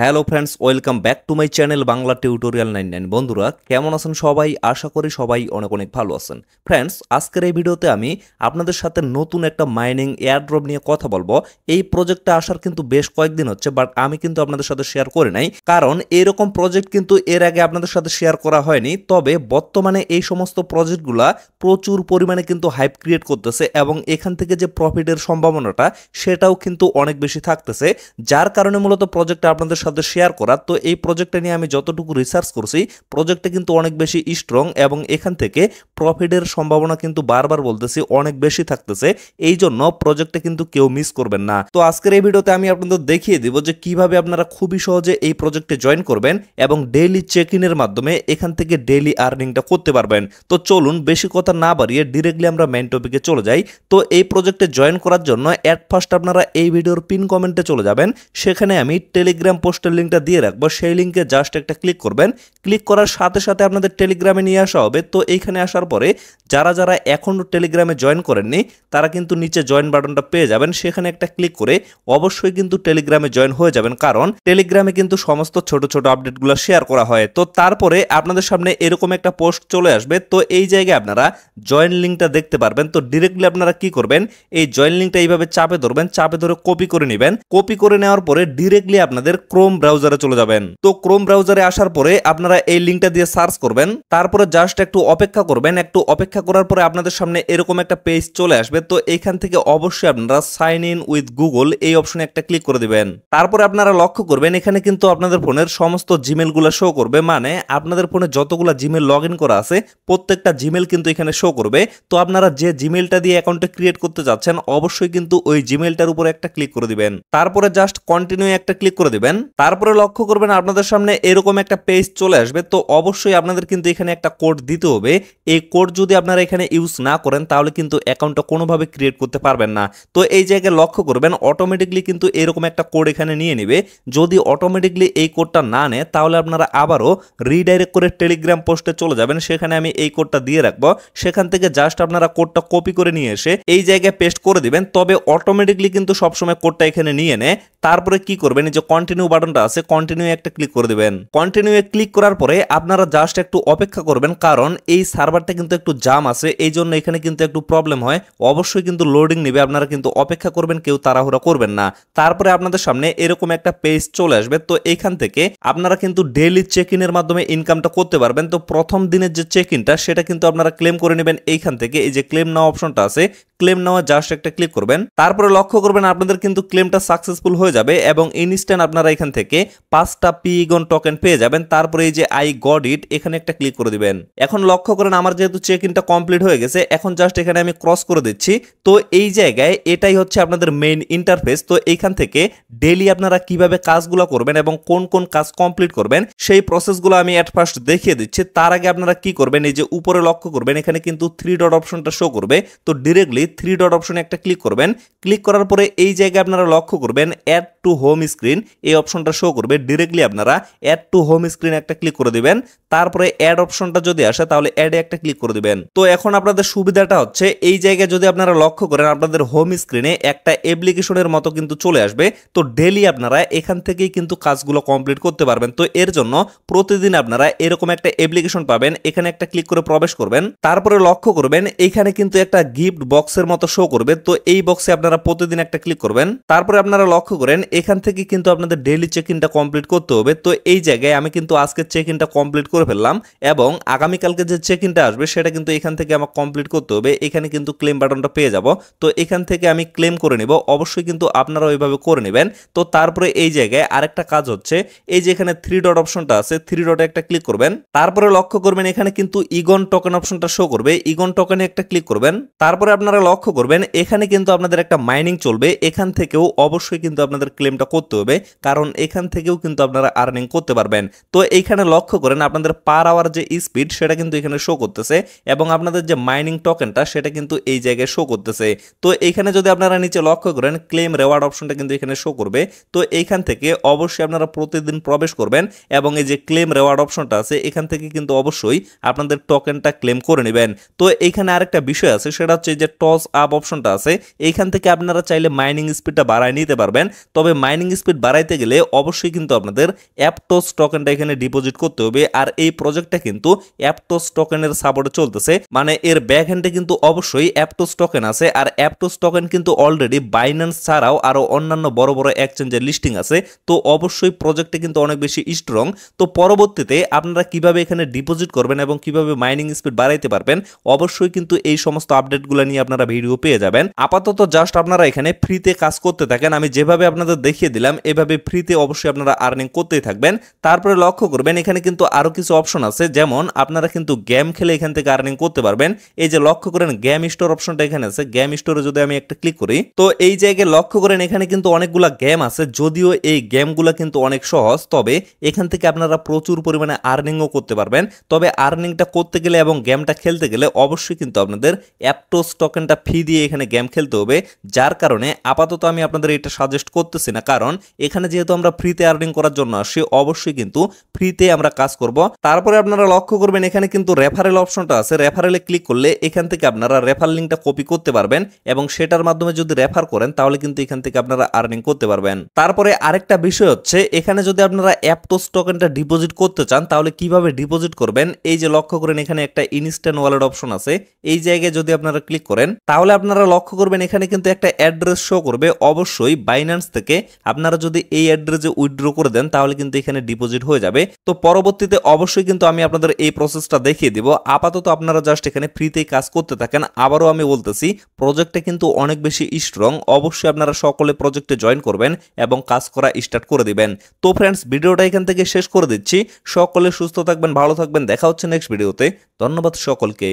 Hello friends, welcome back to my channel Bangla tutorial 99। বন্ধুরা কেমন আছেন সবাই? আশা করি সবাই অনেক অনেক ভালো আছেন। ফ্রেন্ডস, আজকের এই ভিডিওতে আমি আপনাদের সাথে নতুন একটা মাইনিং এয়ারড্রপ নিয়ে কথা বলবো। এই প্রজেক্টটা আসার কিন্তু বেশ কয়েকদিন হচ্ছে, বাট আমি কিন্তু আপনাদের সাথে শেয়ার করি নাই, কারণ এরকম প্রজেক্ট কিন্তু এর আগে আপনাদের সাথে শেয়ার করা হয়নি। তবে বর্তমানে এই সমস্ত প্রজেক্টগুলা প্রচুর পরিমাণে কিন্তু হাইপ ক্রিয়েট করতেছে এবং এখান থেকে যে প্রফিটের সম্ভাবনাটা সেটাও কিন্তু অনেক বেশি থাকতেছে, যার কারণে মূলত প্রজেক্টটা আপনাদের সাথে শেয়ার করা। তো এই প্রজেক্টটা নিয়ে আমি যতটুকু রিসার্চ করছি, প্রজেক্টটা কিন্তু অনেক বেশি স্ট্রং এবং এখান থেকে প্রফিটের সম্ভাবনা কিন্তু বারবার বলতেছি অনেক বেশি থাকতেছে। এই জন্য প্রজেক্টটা কিন্তু কেউ মিস করবেন না। তো আজকের এই ভিডিওতে আমি আপনাদের দেখিয়ে দিব যে কিভাবে আপনারা খুবই সহজে এই প্রজেক্টে জয়েন করবেন এবং ডেইলি চেক ইনের মাধ্যমে এখান থেকে ডেইলি আর্নিংটা করতে পারবেন। তো চলুন বেশি কথা না বাড়িয়ে ডিরেক্টলি আমরা মেইন টপিকে চলে যাই। তো এই প্রজেক্টে জয়েন করার জন্য এট ফার্স্ট আপনারা এই ভিডিওর পিন কমেন্টে চলে যাবেন। সেখানে আমি টেলিগ্রাম পোস্টের লিঙ্কটা দিয়ে রাখবো, সেই লিঙ্কে জাস্ট একটা ক্লিক করবেন। ক্লিক করার সাথে সাথে আপনাদের টেলিগ্রামে নিয়ে আসা হবে। তো এইখানে আসার পরে যারা যারা এখনও টেলিগ্রামে জয়েন করেননি তারা কিন্তু নিচে জয়েন বাটনটা পেয়ে যাবেন। সেখানে একটা ক্লিক করে অবশ্যই কিন্তু টেলিগ্রামে জয়েন হয়ে যাবেন, কারণ টেলিগ্রামে কিন্তু সমস্ত ছোট ছোট আপডেটগুলো শেয়ার করা হয়। তো তারপরে আপনাদের সামনে এরকম একটা পোস্ট চলে আসবে। তো এই জায়গায় আপনারা জয়েন লিঙ্কটা দেখতে পারবেন। তো ডিরেক্টলি আপনারা কি করবেন, এই জয়েন লিঙ্কটা এইভাবে চাপে ধরবেন, চাপে ধরে কপি করে নেবেন। কপি করে নেওয়ার পরে ডিরেক্টলি আপনাদের ক্রোম ব্রাউজারে চলে যাবেন। তো ক্রোম ব্রাউজারে আসার পরে আপনারা এই লিঙ্কটা দিয়ে সার্চ করবেন, তারপরে জাস্ট একটু অপেক্ষা করবেন। একটু অপেক্ষা করার পরে আপনাদের সামনে এরকম একটা পেজ চলে আসবে। তো এইখান থেকে অবশ্যই আপনারা সাইন ইন উইথ গুগল এই অপশনে একটা ক্লিক করে দিবেন। তারপরে আপনারা লক্ষ্য করবেন এখানে কিন্তু আপনাদের ফোনের সমস্ত জিমেল গুলা শো করবে, মানে আপনাদের ফোনে যতগুলা জিমেল লগ ইন করা আছে প্রত্যেকটা জিমেল কিন্তু এখানে শো করবে। তো আপনারা যে জিমেলটা দিয়ে অ্যাকাউন্টে ক্রিয়েট করতে যাচ্ছেন অবশ্যই কিন্তু ওই জিমেলটার উপরে একটা ক্লিক করে দিবেন। তারপরে জাস্ট কন্টিনিউ একটা ক্লিক করে দিবেন। তারপরে লক্ষ্য করবেন আপনাদের সামনে এরকম একটা পেজ চলে আসবে। তো অবশ্যই আপনাদের কিন্তু এখানে একটা কোড দিতে হবে। এই কোড যদি আপনারা এখানে ইউজ না করেন তাহলে কিন্তু অ্যাকাউন্টটা কোনোভাবে ক্রিয়েট করতে পারবেন না। তো এই জায়গায় লক্ষ্য করবেন অটোমেটিকলি কিন্তু এরকম একটা কোড এখানে নিয়ে নেবে। যদি অটোমেটিকলি এই কোডটা না নেয় তাহলে আপনারা আবারও রিডাইরেক্ট করে টেলিগ্রাম পোস্টে চলে যাবেন। সেখানে আমি এই কোডটা দিয়ে রাখবো। সেখান থেকে জাস্ট আপনারা কোডটা কপি করে নিয়ে এসে এই জায়গায় পেস্ট করে দিবেন। তবে অটোমেটিকলি কিন্তু সবসময় কোডটা এখানে নিয়ে নেয়। তারপরে কি করবেন, এই যে কন্টিনিউ বাটনটা আছে কন্টিনিউ একটা ক্লিক করে দিবেন। কন্টিনিউ এ ক্লিক করার পরে আপনারা জাস্ট একটু অপেক্ষা করবেন, কারণ এই সার্ভারটা কিন্তু একটু জাম আছে, এই জন্য এখানে কিন্তু একটু প্রবলেম হয়। অবশ্যই কিন্তু লোডিং নেবে, আপনারা কিন্তু অপেক্ষা করবেন, কেউ তাড়াহুড়া করবেন না। তারপরে আপনাদের সামনে এরকম একটা পেজ চলে আসবে। তো এখান থেকে আপনারা কিন্তু ডেইলি চেক ইনের মাধ্যমে ইনকামটা করতে পারবেন। তো প্রথম দিনের যে চেক ইনটা সেটা কিন্তু আপনারা ক্লেম করে নেবেন এইখান থেকে। এই যে ক্লেম নাও অপশনটা আছে, ক্লেম নেওয়া জাস্ট একটা ক্লিক করবেন। তারপরে লক্ষ্য করবেন আপনাদের কিন্তু ক্লেমটা সাকসেসফুল হয়ে যাবে এবং ইনস্ট্যান্ট আপনারা এখান থেকে 5টা পিগন টোকেন পেয়ে যাবেন। তারপরে এই যে আই গট ইট এখানে একটা ক্লিক করে দিবেন। এখন লক্ষ্য করেন আমার যেহেতু চেক ইনটা কমপ্লিট হয়ে গেছে, এখন জাস্ট এখানে আমি ক্রস করে দিচ্ছি। তো এই জায়গায় এটাই হচ্ছে আপনাদের মেইন ইন্টারফেস। তো এইখান থেকে ডেইলি আপনারা কিভাবে কাজগুলো করবেন এবং কোন কোন কাজ কমপ্লিট করবেন সেই প্রসেসগুলো আমি এট ফার্স্ট দেখিয়ে দিচ্ছি। তার আগে আপনারা কি করবেন, এই যে উপরে লক্ষ্য করবেন এখানে কিন্তু 3 ডট অপশনটা শো করবে। তো ডিরেক্টলি 3 ডট অপশনে একটা ক্লিক করবেন। ক্লিক করার পরে এই জায়গায় আপনারা লক্ষ্য করবেন অ্যাড টু হোম স্ক্রিন এই অপশনটা শো করবে। ডিরেক্টলি আপনারা অ্যাড টু হোম স্ক্রিন একটা ক্লিক করে দিবেন। তারপরে অ্যাড অপশনটা যদি আসে তাহলে অ্যাডে একটা ক্লিক করে দিবেন। তো এখন আপনাদের সুবিধাটা হচ্ছে এই জায়গায় যদি আপনারা লক্ষ্য করেন আপনাদের হোম স্ক্রিনে একটা অ্যাপ্লিকেশনের মতো কিন্তু চলে আসবে। তো ডেইলি আপনারা এখান থেকেই কিন্তু কাজগুলো কমপ্লিট করতে পারবেন। তো এর জন্য প্রতিদিন আপনারা এরকম একটা অ্যাপ্লিকেশন পাবেন, এখানে একটা ক্লিক করে প্রবেশ করবেন। তারপরে লক্ষ্য করবেন এখানে কিন্তু একটা গিফট বক্সের মতো শো করবে। তো এই বক্সে আপনারা প্রতিদিন একটা ক্লিক করবেন। তারপরে আপনারা লক্ষ্য করেন এখান থেকে কিন্তু আপনাদের ডেইলি চেক ইনটা কমপ্লিট করতে হবে। তো এই জায়গায় আমি কিন্তু আজকে চেক ইনটা কমপ্লিট করে ফেললাম এবং আগামীকালকে যে চেক ইনটা আসবে সেটা কিন্তু এখান থেকে আমার কমপ্লিট করতে হবে। এখানে কিন্তু ক্লেম বাটনটা পেয়ে যাব। তো এখান থেকে আমি ক্লেম করে নেব। অবশ্যই কিন্তু আপনারা ওইভাবে করে নেবেন। তো তারপরে এই জায়গায় আরেকটা কাজ হচ্ছে, এই যে এখানে 3 ডট অপশনটা আছে 3 ডটে একটা ক্লিক করবেন। তারপরে লক্ষ্য করবেন এখানে কিন্তু ইগন টোকেন অপশনটা শো করবে, ইগন টোকেনে একটা ক্লিক করবেন। তারপরে আপনারা লক্ষ্য করবেন এখানে কিন্তু আপনাদের একটা মাইনিং চলবে। এখান থেকেও অবশ্যই কিন্তু আপনাদের ক্লেমটা করতে হবে, কারণ এখান থেকেও কিন্তু আপনারা আর্নিং করতে পারবেন। তো এইখানে লক্ষ্য করেন আপনাদের পার আওয়ার যে স্পিড সেটা কিন্তু এখানে শো করতেছে এবং আপনাদের যে মাইনিং টোকেনটা সেটা কিন্তু এই জায়গায় শো করতেছে। তো এইখানে যদি আপনারা নিচে লক্ষ্য করেন ক্লেম রেওয়ার্ড অপশনটা কিন্তু এখানে শো করবে। তো এইখান থেকে অবশ্যই আপনারা প্রতিদিন প্রবেশ করবেন এবং এই যে ক্লেম রেওয়ার্ড অপশনটা আছে এখান থেকে কিন্তু অবশ্যই আপনাদের টোকেনটা ক্লেম করে নেবেন। তো এইখানে আরেকটা বিষয় আছে, সেটা হচ্ছে যে টস ক্রস আপ অপশনটা আছে, এইখান থেকে আপনারা চাইলে মাইনিং স্পিডটা বাড়ায় নিতে পারবেন। তবে মাইনিং স্পিড বাড়াইতে গেলে অবশ্যই কিন্তু আপনাদের অ্যাপটোস টোকেনটা এখানে ডিপোজিট করতে হবে। আর এই প্রজেক্টটা কিন্তু অ্যাপটোস টোকেনের সাপোর্টে চলতেছে, মানে এর ব্যাক হ্যান্ডে কিন্তু অবশ্যই অ্যাপটোস টোকেন আছে। আর অ্যাপটোস টোকেন কিন্তু অলরেডি বাইন্যান্স ছাড়াও আরো অন্যান্য বড় বড় এক্সচেঞ্জের লিস্টিং আছে। তো অবশ্যই প্রজেক্টে কিন্তু অনেক বেশি স্ট্রং। তো পরবর্তীতে আপনারা কিভাবে এখানে ডিপোজিট করবেন এবং কিভাবে মাইনিং স্পিড বাড়াইতে পারবেন, অবশ্যই কিন্তু এই সমস্ত আপডেটগুলো নিয়ে আপনারা ভিডিও পেয়ে যাবেন। আপাতত জাস্ট আপনারা এখানে ফ্রিতে কাজ করতে থাকেন। আমি যেভাবে আপনাদের দেখিয়ে দিলাম এভাবে ফ্রিতে অবশ্যই আপনারা আর্নিং করতেই থাকবেন। তারপরে লক্ষ্য করবেন এখানে কিন্তু আরো কিছু অপশন আছে, যেমন আপনারা কিন্তু গেম খেলে এখান থেকে আর্নিং করতে পারবেন। এই যে লক্ষ্য করেন গেম স্টোর অপশনটা এখানে আছে, গেম স্টোরে যদি আমি একটা ক্লিক করি, তো এই জায়গায় লক্ষ্য করেন এখানে কিন্তু অনেকগুলা গেম আছে। যদিও এই গেমগুলো কিন্তু অনেক সহজ, তবে এখান থেকে আপনারা প্রচুর পরিমাণে আর্নিংও করতে পারবেন। তবে আর্নিংটা করতে গেলে এবং গেমটা খেলতে গেলে অবশ্যই কিন্তু আপনাদের অ্যাপটোস টোকেনটা ফি দিয়ে এখানে গেম খেলতে হবে। যার কারণে আপাতত আমি আপনাদের এটা সাজেস্ট করতেছি না, কারণ এখানে যেহেতু আমরা ফ্রিতে আর্নিং করার জন্য আসি, অবশ্যই কিন্তু ফ্রিতে আমরা কাজ করব। তারপরে আপনারা লক্ষ্য করবেন এখানে কিন্তু রেফারেল অপশনটা আছে, রেফারেলে ক্লিক করলে এখান থেকে আপনারা রেফার লিঙ্কটা কপি করতে পারবেন এবং সেটার মাধ্যমে যদি রেফার করেন তাহলে কিন্তু এখান থেকে আপনারা আর্নিং করতে পারবেন। তারপরে আরেকটা বিষয় হচ্ছে এখানে যদি আপনারা অ্যাপটোস টোকেনটা ডিপোজিট করতে চান তাহলে কিভাবে ডিপোজিট করবেন। এই যে লক্ষ্য করেন এখানে একটা ইনস্ট্যান্ট ওয়ালেট অপশন আছে, এই জায়গায় যদি আপনারা ক্লিক করেন তাহলে আপনারা লক্ষ্য করবেন এখানে কিন্তু একটা অ্যাড্রেস শো করবে। অবশ্যই বাইন্যান্স থেকে আপনারা যদি এই অ্যাড্রেসে উইথড্র করে দেন তাহলে কিন্তু এখানে ডিপোজিট হয়ে যাবে। তো পরবর্তীতে অবশ্যই কিন্তু আমি আপনাদের এই প্রসেসটা দেখিয়ে দিব। আপাতত আপনারা জাস্ট এখানে ফ্রিতেই কাজ করতে থাকেন। আবারও আমি বলতেছি প্রজেক্টটা কিন্তু অনেক বেশি স্ট্রং। অবশ্যই আপনারা সকলে প্রজেক্টে জয়েন করবেন এবং কাজ করা স্টার্ট করে দিবেন। তো ফ্রেন্ডস, ভিডিওটা এখান থেকে শেষ করে দিচ্ছি। সকলে সুস্থ থাকবেন, ভালো থাকবেন, দেখা হচ্ছে নেক্সট ভিডিওতে। ধন্যবাদ সকলকে।